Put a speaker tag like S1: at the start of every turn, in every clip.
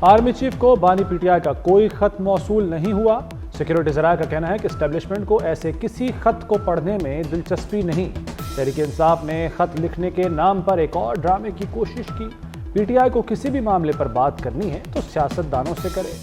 S1: Army chief को बानी PTI का कोई खत मौसूल नहीं हुआ। सिक्योरिटी जराये का कहना है कि एस्टेब्लिशमेंट को ऐसे किसी खत को पढ़ने में दिलचस्पी नहीं। तहरीक इंसाफ ने खत लिखने के नाम पर एक और ड्रामे की कोशिश की। पीटीआई को किसी भी मामले पर बात करनी है तो सियासतदानों से करे।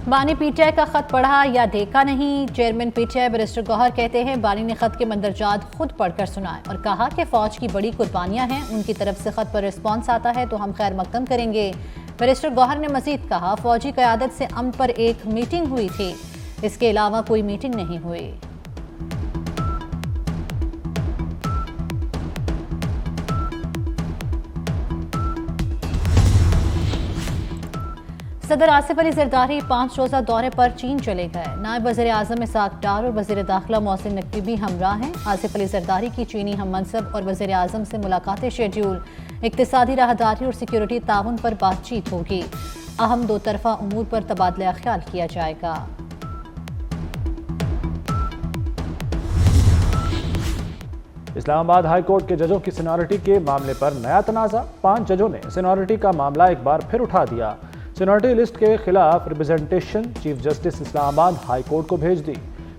S2: बानी पीटीआई का खत पढ़ा या देखा नहीं। चेयरमैन पीटीआई बैरिस्टर गौहर कहते हैं बानी ने खत के मंदरजात खुद पढ़कर सुनाए और कहा कि फौज की बड़ी कुर्बानियां हैं, उनकी तरफ से खत पर रिस्पॉन्स आता है तो हम खैर मकदम करेंगे। बैरिस्टर गौहर ने मजीद कहा फौजी क़यादत से अमन पर एक मीटिंग हुई थी, इसके अलावा कोई मीटिंग नहीं हुई। सदर आसिफ अली जरदारी 5 रोज़ा दौरे पर चीन चले गए। नायब वज़ीर आज़म इसाक डार और वज़ीर दाखिला मोहसिन नकवी भी हमराह हैं। आसिफ अली जरदारी की चीनी हम मनसब और वज़ीर आज़म से मुलाकातें शेड्यूल। इक्तिसादी राहदारी और सिक्योरिटी ताउन पर बातचीत होगी। अहम दो तरफा उमूर पर तबादला ख्याल किया जाएगा।
S1: इस्लामाबाद हाई कोर्ट के जजों की सीनियरिटी के मामले पर नया तनाज़ा। 5 जजों ने सीनियरिटी का मामला एक बार फिर उठा दिया। सीनियरिटी लिस्ट के खिलाफ representation chief justice Islamabad high court को भेज दी।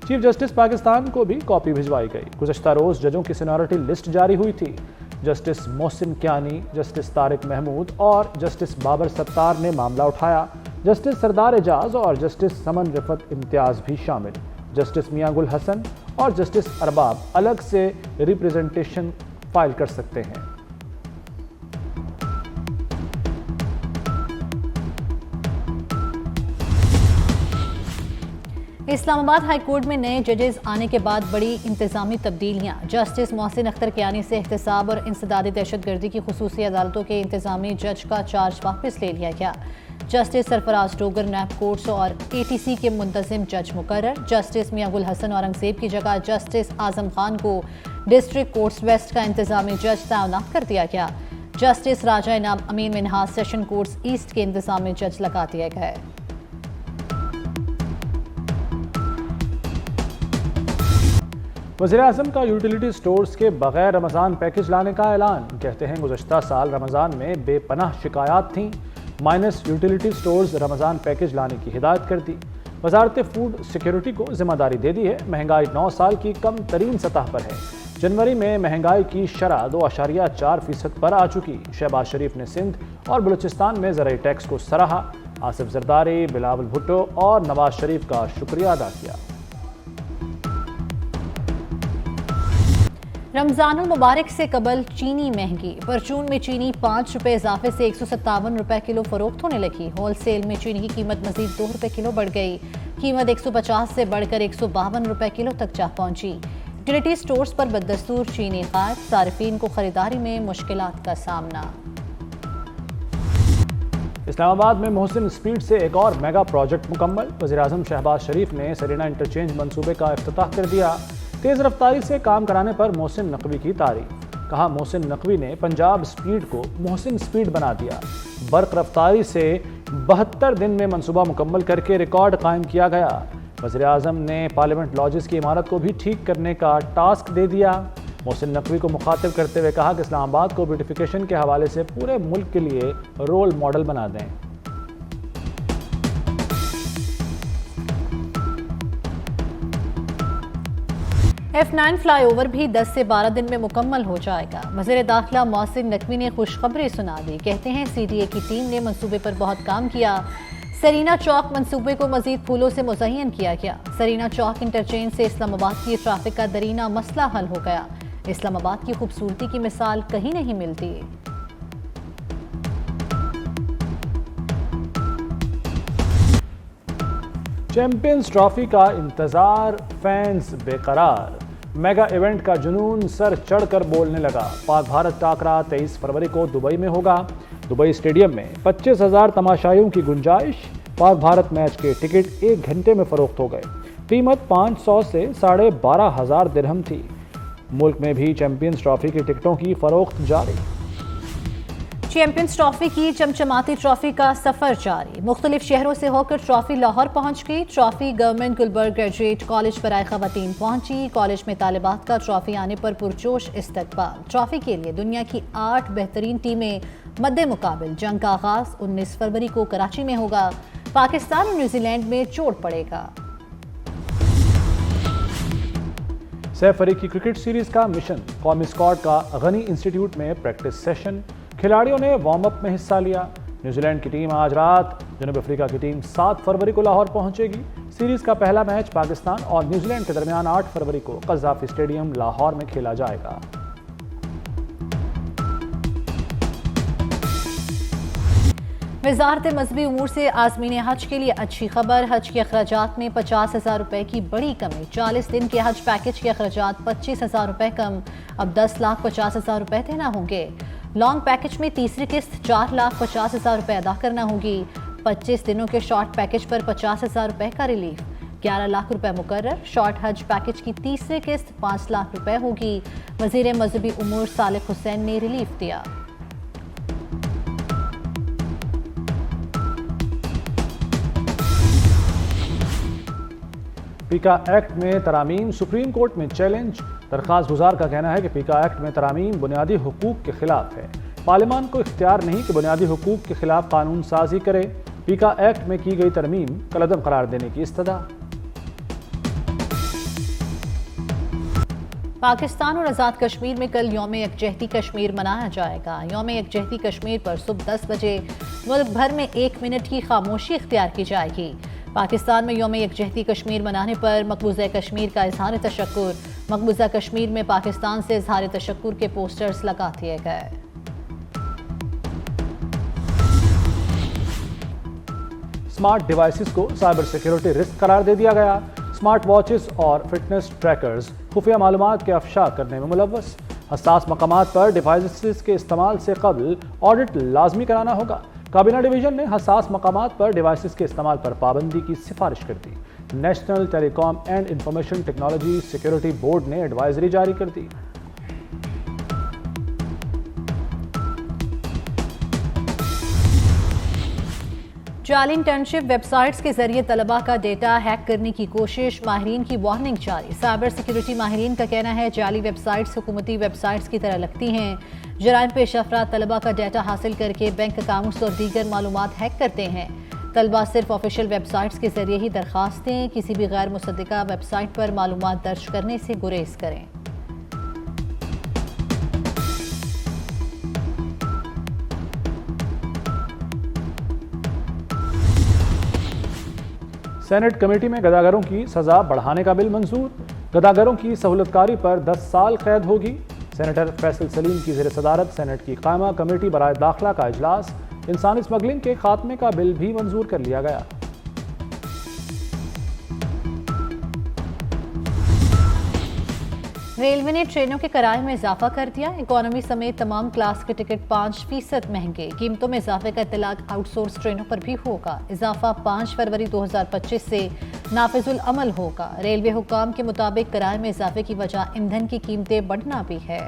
S1: चीफ जस्टिस पाकिस्तान को भी कॉपी भिजवाई गई। गुज़श्ता रोज़ जजों की सीनियरिटी लिस्ट जारी हुई थी। जस्टिस मोहसिन कियानी, जस्टिस तारिक महमूद और जस्टिस बाबर सत्तार ने मामला उठाया। जस्टिस सरदार एजाज और जस्टिस समन रिफत इम्तियाज भी शामिल। जस्टिस मियां गुल हसन और जस्टिस अरबाब अलग से रिप्रेजेंटेशन फाइल कर सकते हैं।
S2: इस्लामाबाद हाई कोर्ट में नए जजेस आने के बाद बड़ी इंतजामी तब्दीलियां। जस्टिस मोहसिन अख्तर कियानी से एहतसाब और इंसदादी दहशतगर्दी की खुसूसी अदालतों के इंतजामी जज का चार्ज वापस ले लिया गया। जस्टिस सरफराज डोगर नैब कोर्ट्स और ATC के मुंतजिम जज मुकर्रर। जस्टिस मियां गुल हसन औरंगजेब की जगह जस्टिस आजम खान को डिस्ट्रिक्ट कोर्ट्स वेस्ट का इंतजामी जज तैनात कर दिया गया। जस्टिस राजा इनाम अमीन मिनहाज सेशन कोर्ट्स ईस्ट के इंतजामी जज लगा दिए गए।
S1: वज़ीर आज़म का यूटिलिटी स्टोर्स के बगैर रमज़ान पैकेज लाने का ऐलान। कहते हैं गुज़श्ता साल रमज़ान में बेपनाह शिकायत थीं, minus utility stores Ramzan package लाने की हिदायत कर दी। वज़ारत फूड सिक्योरिटी को जिम्मेदारी दे दी है। महंगाई 9 साल की कम तरीन सतह पर है। जनवरी में महंगाई की शरह 2.4% पर आ चुकी। शहबाज शरीफ ने सिंध और बलूचिस्तान में ज़राई टैक्स को सराहा। आसिफ जरदारी, बिलावल भुट्टो और नवाज शरीफ का शुक्रिया अदा किया।
S2: रमज़ानुल मुबारक से कबल चीनी महंगी। परचून में चीनी 5 रुपये इजाफे से 157 रुपये किलो फरोख्त होने लगी। होलसेल में चीनी की कीमत मजीद 2 रुपये किलो बढ़ गई। कीमत 150 से बढ़कर 152 रुपये किलो तक जा पहुंची। यूटिलिटी स्टोर्स पर बददस्तूर चीनी गायब। सारिफीन को खरीदारी में मुश्किलात का सामना।
S1: इस्लामाबाद में मोहसिन स्पीड से एक और मेगा प्रोजेक्ट मुकम्मल। वज़ीर आज़म शहबाज शरीफ ने सरीना इंटरचेंज मंसूबे का इफ्तिताह कर दिया। तेज़ रफ्तारी से काम कराने पर मोहसिन नकवी की तारीफ। कहा मोहसिन नकवी ने पंजाब स्पीड को मोहसिन स्पीड बना दिया। बर्क रफ्तारी से 72 दिन में मंसूबा मुकम्मल करके रिकॉर्ड कायम किया गया। वज़ीर आज़म ने पार्लियामेंट लॉजिस की इमारत को भी ठीक करने का टास्क दे दिया। मोहसिन नकवी को मुखातिब करते हुए कहा कि इस्लामाबाद को ब्यूटिफिकेशन के हवाले से पूरे मुल्क के लिए रोल मॉडल बना दें।
S2: F9 फ्लाईओवर भी 10 से 12 दिन में मुकम्मल हो जाएगा। वज़ीर दाखिला मोहसिन नकवी ने खुशखबरी सुना दी। कहते हैं CDA की टीम ने मंसूबे पर बहुत काम किया। सरीना चौक मंसूबे को मजीद फूलों से मुज़य्यन किया गया। सरीना चौक इंटरचेंज से इस्लामाबाद की ट्रैफिक का दरीना मसला हल हो गया। इस्लामाबाद की खूबसूरती की मिसाल कहीं नहीं मिलती।
S1: चैंपियंस ट्रॉफी का इंतजार, फैंस बेकरार। मेगा इवेंट का जुनून सर चढ़कर बोलने लगा। पाक भारत टाकरा 23 फरवरी को दुबई में होगा। दुबई स्टेडियम में 25,000 तमाशाइयों की गुंजाइश। पाक भारत मैच के टिकट 1 घंटे में फरोख्त हो गए। कीमत 500 से 12,500 दिरहम थी। मुल्क में भी चैंपियंस ट्रॉफी की टिकटों की फरोख्त जारी।
S2: चैंपियंस ट्रॉफी की चमचमाती ट्रॉफी का सफर जारी। मुख्तलिफ शहरों से होकर ट्रॉफी लाहौर पहुंच गई। Trophy government Gulberg graduate college पर आए खवातीन पहुंची। कॉलेज में तालिबात का ट्रॉफी आने पर पुरजोश इस्तकबाल। ट्रॉफी के लिए दुनिया की 8 बेहतरीन टीमें मद्दे मुकाबिल। जंग का आगाज 19 फरवरी को कराची में होगा। पाकिस्तान और न्यूजीलैंड में चोट पड़ेगा।
S1: सैफ अली की क्रिकेट सीरीज का मिशन। कौमी स्क्वाड का गनी इंस्टीट्यूट में प्रैक्टिस सेशन। खिलाड़ियों ने वार्म अप में हिस्सा लिया। न्यूजीलैंड की टीम आज रात, जनूबी अफ्रीका की टीम 7 फरवरी को लाहौर पहुंचेगी। सीरीज का पहला मैच पाकिस्तान और न्यूजीलैंड के दरमियान 8 फरवरी को कज़ाफी स्टेडियम लाहौर में खेला जाएगा।
S2: वजारत मजहबी उमूर से आज़मीन हज के लिए अच्छी खबर। हज के अखराजात में 50,000 रुपए की बड़ी कमी। 40 दिन के हज पैकेज के अखराजात 25,000 रुपए कम। अब 10,50,000 रुपए देना होंगे। लॉन्ग पैकेज में तीसरी किस्त 4,50,000 रुपए अदा करना होगी। 25 दिनों के शॉर्ट पैकेज पर 50,000 रुपए का रिलीफ। 11 लाख रुपए मुकर्रर। शॉर्ट हज पैकेज की तीसरी किस्त 5 लाख रुपए होगी। वजीर मजहबी उमूर सालिक हुसैन ने रिलीफ दिया।
S1: पीका एक्ट में तरामीम सुप्रीम कोर्ट में चैलेंज। दरख्वास्त गुजार का कहना है कि पीका एक्ट में तरामीम बुनियादी हुकूक के खिलाफ है। पार्लियामान को इख्तियार नहीं कि बुनियादी हुकूक के खिलाफ कानून साजी करे। पीका एक्ट में की गई तरमीम कलअदम करार देने की इस्तदा।
S2: पाकिस्तान और आज़ाद कश्मीर में कल यौम यकजहती कश्मीर मनाया जाएगा। यौम यकजहती कश्मीर पर सुबह 10 बजे मुल्क भर में 1 मिनट की खामोशी इख्तियार की जाएगी। पाकिस्तान में यौम यकजहती कश्मीर मनाने पर मकबूजा कश्मीर का इजहार तशक्कुर। मकबूजा कश्मीर में पाकिस्तान से इजहार तशक्कुर के पोस्टर्स लगा दिए गए।
S1: स्मार्ट डिवाइसेस को साइबर सिक्योरिटी रिस्क करार दे दिया गया। स्मार्ट वॉचेस और फिटनेस ट्रैकर्स खुफिया मालूमात के अफशा करने में मुलव्वस। हसास मकामात पर डिवाइसेस के इस्तेमाल से कबल ऑडिट लाजमी कराना होगा। काबीना डिवीजन ने हसास मकामात पर डिवाइसेस के इस्तेमाल पर पाबंदी की सिफारिश कर दी। National telecom and information technology security board ने एडवाइजरी जारी कर दी।
S2: जाली इंटर्नशिप वेबसाइट्स के जरिए तलबा का डेटा हैक करने की कोशिश। माहिरीन की वार्निंग जारी। साइबर सिक्योरिटी माहिरीन का कहना है जाली वेबसाइट्स हुकूमती वेबसाइट्स की तरह लगती हैं। जराइम पेश अफराद तलबा का डेटा हासिल करके बैंक अकाउंट्स और दीगर मालूमात हैक करते हैं। तलबा सिर्फ ऑफिशियल वेबसाइट्स के जरिए ही दरखास्तें किसी भी गैर मुसद्दिका वेबसाइट पर मालूमात दर्ज करने से गुरेज करें।
S1: सेनेट कमेटी में गदागरों की सजा बढ़ाने का बिल मंजूर। गदागरों की सहूलतकारी पर 10 साल कैद होगी। सेनेटर फैसल सलीम की ज़ेर सदारत सेनेट की कायमा कमेटी बराए दाखिला का इजलास। इंसानी स्मगलिंग के खात्मे का बिल भी मंजूर कर लिया गया।
S2: रेलवे ने ट्रेनों के किराए में इजाफा कर दिया। इकोनॉमी समेत तमाम क्लास के टिकट 5% महंगे। कीमतों में इजाफे का इत्तलाक आउटसोर्स ट्रेनों पर भी होगा। इजाफा 5 फरवरी 2025 से नाफिजुल अमल होगा। रेलवे हुकाम के मुताबिक किराए में इजाफे की वजह ईंधन की कीमतें बढ़ना भी है।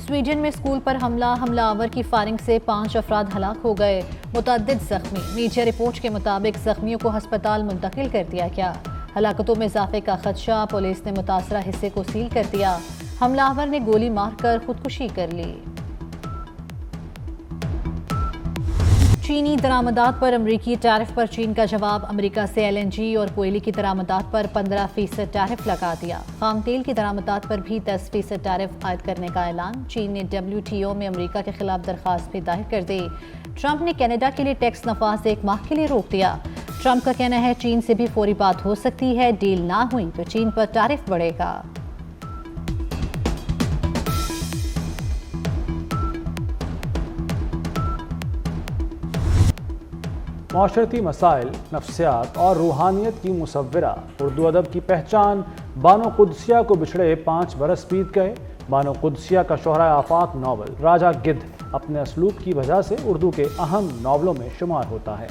S2: स्वीडन में स्कूल पर हमलावर की फायरिंग से 5 अफराद हलाक हो गए। मुतअद्दिद जख्मी। मीडिया रिपोर्ट के मुताबिक जख्मियों को अस्पताल मुंतकिल कर दिया गया। हलाकतों में इजाफे का खदशा। पुलिस ने मुतासरा हिस्से को सील कर दिया। हमलावर ने गोली मारकर खुदकुशी कर ली। चीनी दरामदात पर अमरीकी टैरिफ पर चीन का जवाब। अमरीका से LNG और कोयले की दरामदात पर 15% टैरिफ लगा दिया। खाम तेल की दरामदात पर भी 10% टैरिफ आयद करने का ऐलान। चीन ने WTO में अमरीका के खिलाफ दरखास्त भी दायर कर दी। ट्रंप ने कनाडा के लिए टैक्स नफाज 1 माह के लिए रोक दिया। ट्रंप का कहना है चीन से भी फौरी बात हो सकती है। डील ना हुई तो चीन पर टैरिफ बढ़ेगा।
S1: माशरती मसाइल, नफ्सियात और रूहानियत की मुसव्विरा। उर्दू अदब की पहचान। बानो कुद्सिया को बिछड़े 5 बरस बीत गए। बानो कुद्सिया का शोहरा आफाक नावल राजा गिद्ध अपने असलूब की वजह से उर्दू के अहम नावलों में शुमार होता है।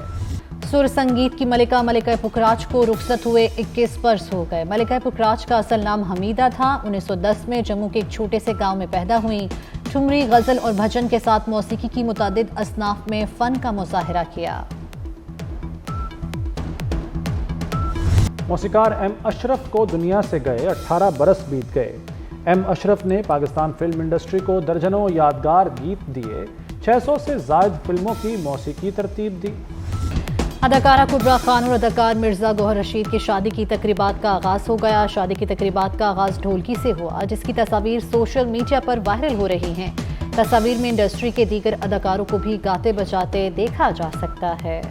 S2: सुर संगीत की मलिका मलिका पुखराज को रुखसत हुए 21 वर्ष हो गए। मलिका पुखराज का असल नाम हमीदा था। 1910 में जम्मू के एक छोटे से गांव में पैदा हुई। ठुमरी, गजल और भजन के साथ मौसीकी की मुतादिद असनाफ में फन का मुजाहिरा किया।
S1: मौसीकार एम अशरफ को दुनिया से गए 18 बरस बीत गए। एम अशरफ ने पाकिस्तान फिल्म इंडस्ट्री को दर्जनों यादगार गीत दिए। 600 से ज़ायद फिल्मों की मौसीकी तरतीब दी।
S2: अदाकारा कुबरा खान और अदाकार मिर्जा गौहर रशीद की शादी की तकरीबात का आगाज हो गया। शादी की तकरीबात का आगाज ढोलकी से हुआ, जिसकी तस्वीर सोशल मीडिया पर वायरल हो रही हैं। तस्वीर में इंडस्ट्री के दीगर अदाकारों को भी गाते बजाते देखा जा सकता है।